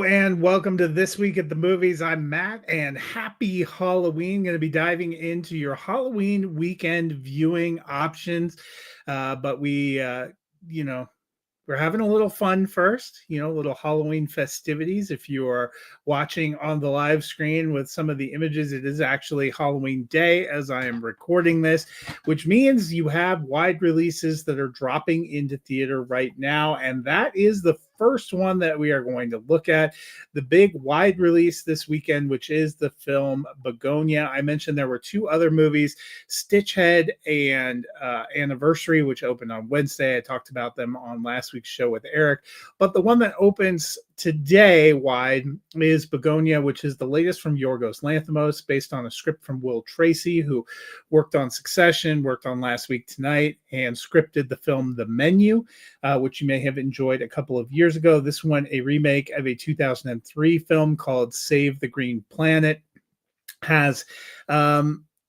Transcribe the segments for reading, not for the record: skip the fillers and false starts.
Hello and welcome to This Week at the Movies. I'm Matt and happy Halloween. Going to be diving into your Halloween weekend viewing options. But you know, we're having a little fun first, a little Halloween festivities. If you are watching on the live screen with some of the images, it is actually Halloween Day as I am recording this, which means you have wide releases that are dropping into theater right now. And that is the first one that we are going to look at, the big wide release this weekend, which is the film Bugonia. I mentioned there were two other movies, Stitchhead and Anniversary, which opened on Wednesday. I talked about them on last week's show with Eric. But the one that opens today wide is Bugonia, which is the latest from Yorgos Lanthimos, based on a script from Will Tracy, who worked on Succession, worked on Last Week Tonight, and scripted the film The Menu, which you may have enjoyed a couple of years ago. This one, a remake of a 2003 film called Save the Green Planet, has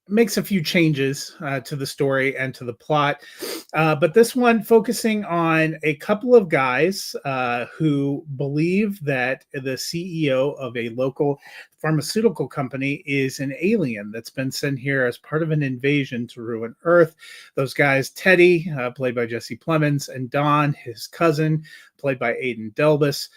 makes a few changes to the story and to the plot. But this one focusing on a couple of guys who believe that the CEO of a local pharmaceutical company is an alien that's been sent here as part of an invasion to ruin Earth. Those guys, Teddy, played by Jesse Plemons, and Don, his cousin, played by Aidan Delbus,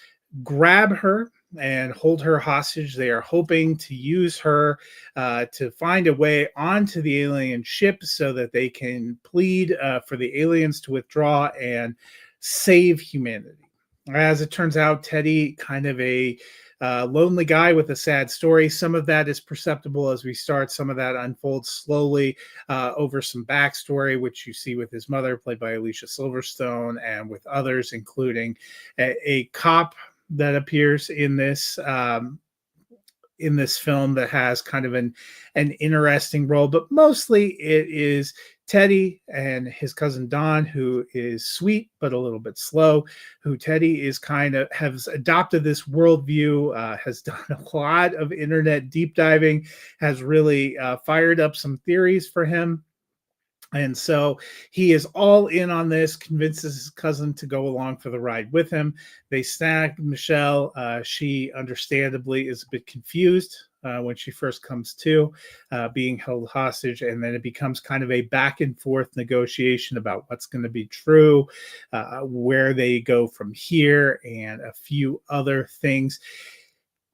grab her and hold her hostage. They are hoping to use her to find a way onto the alien ship so that they can plead for the aliens to withdraw and save humanity. As it turns out, Teddy, kind of a lonely guy with a sad story. Some of that is perceptible as we start. Some of that unfolds slowly over some backstory, which you see with his mother, played by Alicia Silverstone, and with others, including a cop that appears in this film that has kind of an interesting role. But mostly it is Teddy and his cousin Don, who is sweet but a little bit slow, who Teddy is kind of has adopted this worldview, has done a lot of internet deep diving, has really fired up some theories for him. And so he is all in on this, convinces his cousin to go along for the ride with him. They snag Michelle. She understandably is a bit confused when she first comes to being held hostage. And then it becomes kind of a back and forth negotiation about what's going to be true, where they go from here, and a few other things.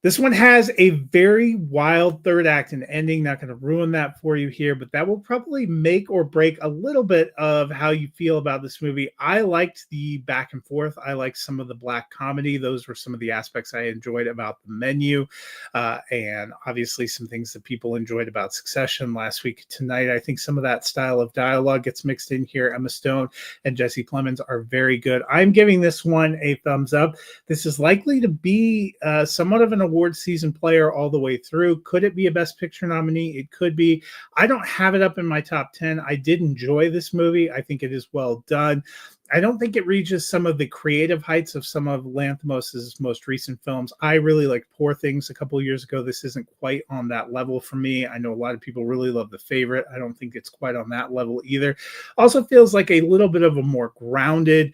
This one has a very wild third act and ending. Not going to ruin that for you here, but that will probably make or break a little bit of how you feel about this movie. I liked the back and forth. I liked some of the black comedy. Those were some of the aspects I enjoyed about The Menu, and obviously some things that people enjoyed about Succession Last Week Tonight. I think some of that style of dialogue gets mixed in here. Emma Stone and Jesse Plemons are very good. I'm giving this one a thumbs up. This is likely to be somewhat of an award season player all the way through. Could it be a Best Picture nominee? It could be. I don't have it up in my top 10. I did enjoy this movie. I think it is well done. I don't think it reaches some of the creative heights of some of Lanthimos' most recent films. I really liked Poor Things a couple of years ago. This isn't quite on that level for me. I know a lot of people really love The Favorite. I don't think it's quite on that level either. Also feels like a little bit of a more grounded,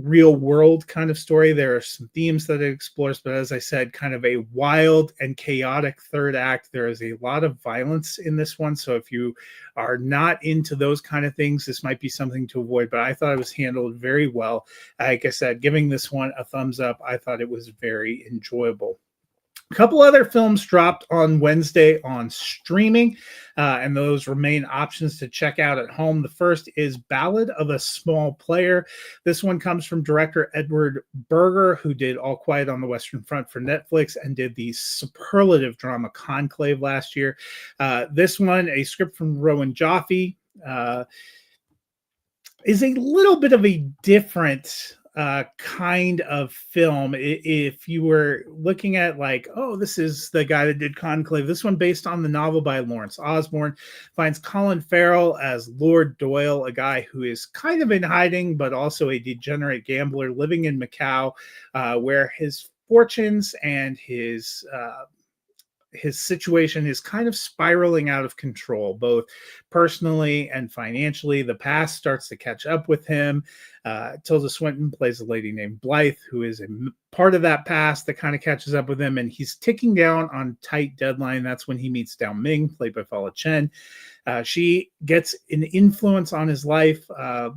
real world kind of story. There are some themes that it explores, but as I said, kind of a wild and chaotic third act. There is a lot of violence in this one, so if you are not into those kind of things, this might be something to avoid, but I thought it was handled very well. Like I said, giving this one a thumbs up. I thought it was very enjoyable. A couple other films dropped on Wednesday on streaming, and those remain options to check out at home. The first is Ballad of a Small Player. This one comes from director Edward Berger, who did All Quiet on the Western Front for Netflix and did the superlative drama Conclave last year. This one, a script from Rowan Joffe, is a little bit of a different kind of film. If you were looking at like, oh, this is the guy that did Conclave, this one based on the novel by Lawrence Osborne, finds Colin Farrell as Lord Doyle, a guy who is kind of in hiding, but also a degenerate gambler living in Macau, where his fortunes and his his situation is kind of spiraling out of control, both personally and financially. The past starts to catch up with him. Tilda Swinton plays a lady named Blythe, who is a part of that past that kind of catches up with him, and he's ticking down on tight deadline. That's when he meets Dao Ming, played by Fala Chen. She gets an influence on his life.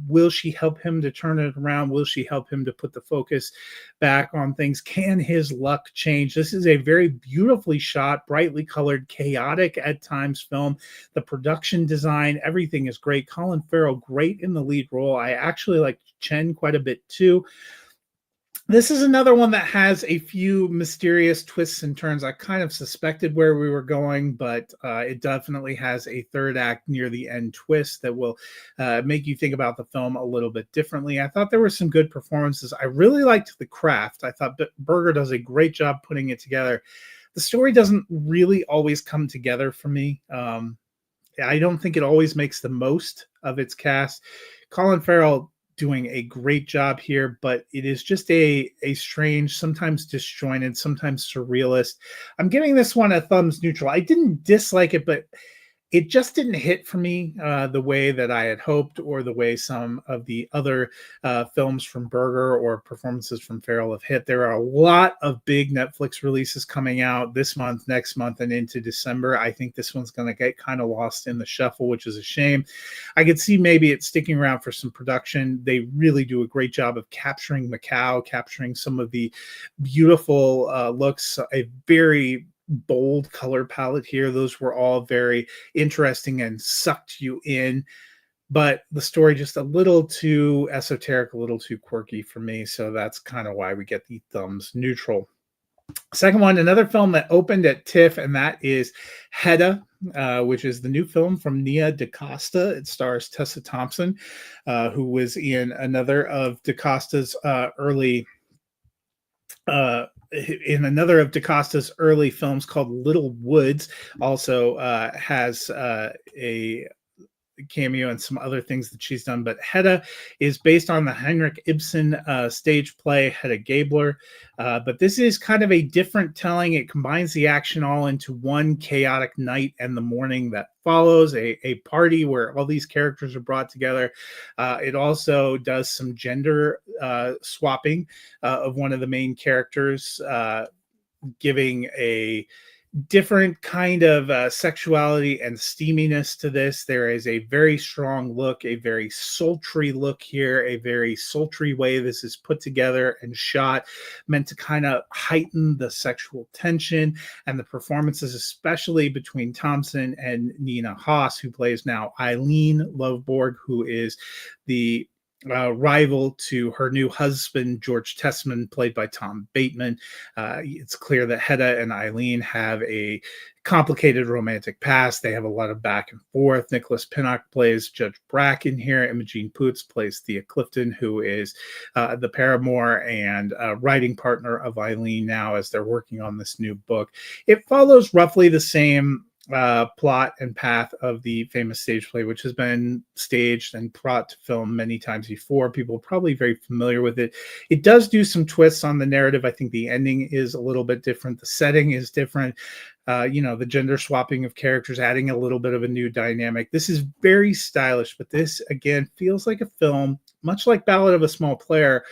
Will she help him to turn it around? Will she help him to put the focus back on things? Can his luck change? This is a very beautifully shot, brightly colored, chaotic at times film. The production design, everything is great. Colin Farrell, great in the lead role. I actually like Chen quite a bit too. This is another one that has a few mysterious twists and turns. I kind of suspected where we were going, but it definitely has a third act near the end twist that will make you think about the film a little bit differently. I thought there were some good performances. I really liked the craft. I thought Berger does a great job putting it together. The story doesn't really always come together for me. I don't think it always makes the most of its cast. Colin Farrell doing a great job here, but it is just a strange, sometimes disjointed, sometimes surrealist. I'm giving this one a thumbs neutral. I didn't dislike it, but it just didn't hit for me the way that I had hoped, or the way some of the other films from Berger or performances from Farrell have hit. There are a lot of big Netflix releases coming out this month, next month, and into December. I think this one's going to get kind of lost in the shuffle, which is a shame. I could see maybe it's sticking around for some production. They really do a great job of capturing Macau, capturing some of the beautiful looks, a very bold color palette here. Those were all very interesting and sucked you in, but the story just a little too esoteric, a little too quirky for me. So that's kind of why we get the thumbs neutral. Second one, another film that opened at TIFF, and that is Hedda, which is the new film from Nia DaCosta. It stars Tessa Thompson, who was in another of DaCosta's early films called Little Woods. Also has a cameo and some other things that she's done. But Hedda is based on the Henrik Ibsen stage play Hedda Gabler. But this is kind of a different telling. It combines the action all into one chaotic night and the morning that follows, a party where all these characters are brought together. It also does some gender swapping of one of the main characters, giving a different kind of sexuality and steaminess to this. There is a very strong look, a very sultry look here, a very sultry way this is put together and shot, meant to kind of heighten the sexual tension. And the performances, especially between Thompson and Nina Haas, who plays now Eileen Lovborg, who is the rival to her new husband, George Tessman, played by Tom Bateman. It's clear that Hedda and Eileen have a complicated romantic past. They have a lot of back and forth. Nicholas Pinnock plays Judge Bracken here. Imogene Poots plays Thea Clifton, who is the paramour and writing partner of Eileen now as they're working on this new book. It follows roughly the same plot and path of the famous stage play, which has been staged and brought to film many times before. People are probably very familiar with it. It does do some twists on the narrative. I think the ending is a little bit different. The setting is different. The gender swapping of characters, adding a little bit of a new dynamic. This is very stylish, but this, again, feels like a film, much like Ballad of a Small Player,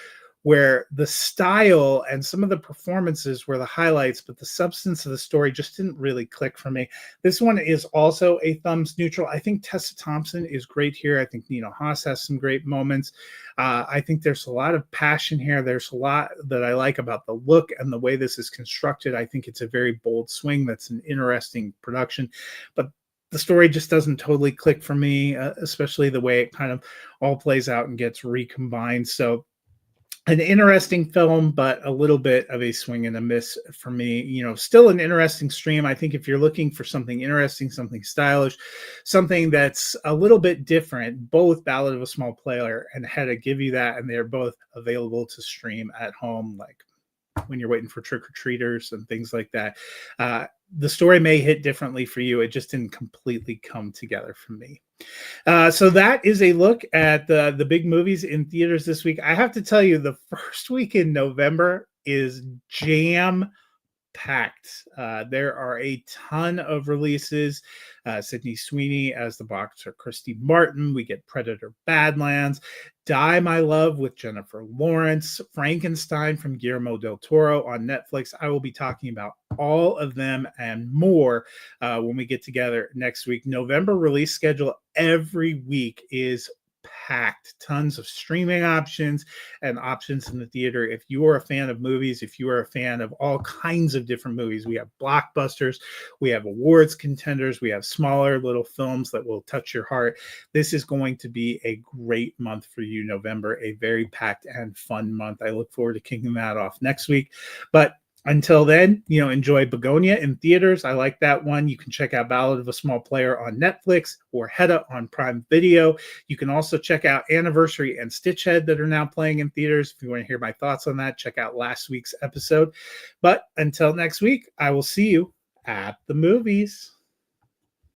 where the style and some of the performances were the highlights, but the substance of the story just didn't really click for me. This one is also a thumbs neutral. I think Tessa Thompson is great here. I think Nina Haas has some great moments. I think there's a lot of passion here. There's a lot that I like about the look and the way this is constructed. I think it's a very bold swing. That's an interesting production, but the story just doesn't totally click for me, especially the way it kind of all plays out and gets recombined. So an interesting film, but a little bit of a swing and a miss for me. Still an interesting stream. I think if you're looking for something interesting, something stylish, something that's a little bit different, both Ballad of a Small Player and Hedda give you that, and they're both available to stream at home, like when you're waiting for trick-or-treaters and things like that. The story may hit differently for you. It just didn't completely come together for me. So that is a look at the big movies in theaters this week. I have to tell you, the first week in November is jam packed. There are a ton of releases. Sydney Sweeney as the boxer Christy Martin. We get Predator Badlands, Die My Love with Jennifer Lawrence, Frankenstein from Guillermo del Toro on Netflix. I will be talking about all of them and more when we get together next week. November release schedule every week is packed. Tons of streaming options and options in the theater. If you are a fan of movies, if you are a fan of all kinds of different movies, we have blockbusters, we have awards contenders, we have smaller little films that will touch your heart. This is going to be a great month for you, November, a very packed and fun month. I look forward to kicking that off next week. But until then, enjoy Bugonia in theaters. I like that one. You can check out Ballad of a Small Player on Netflix or Hedda on Prime Video. You can also check out Anniversary and Stitchhead that are now playing in theaters. If you want to hear my thoughts on that, check out last week's episode. But until next week, I will see you at the movies.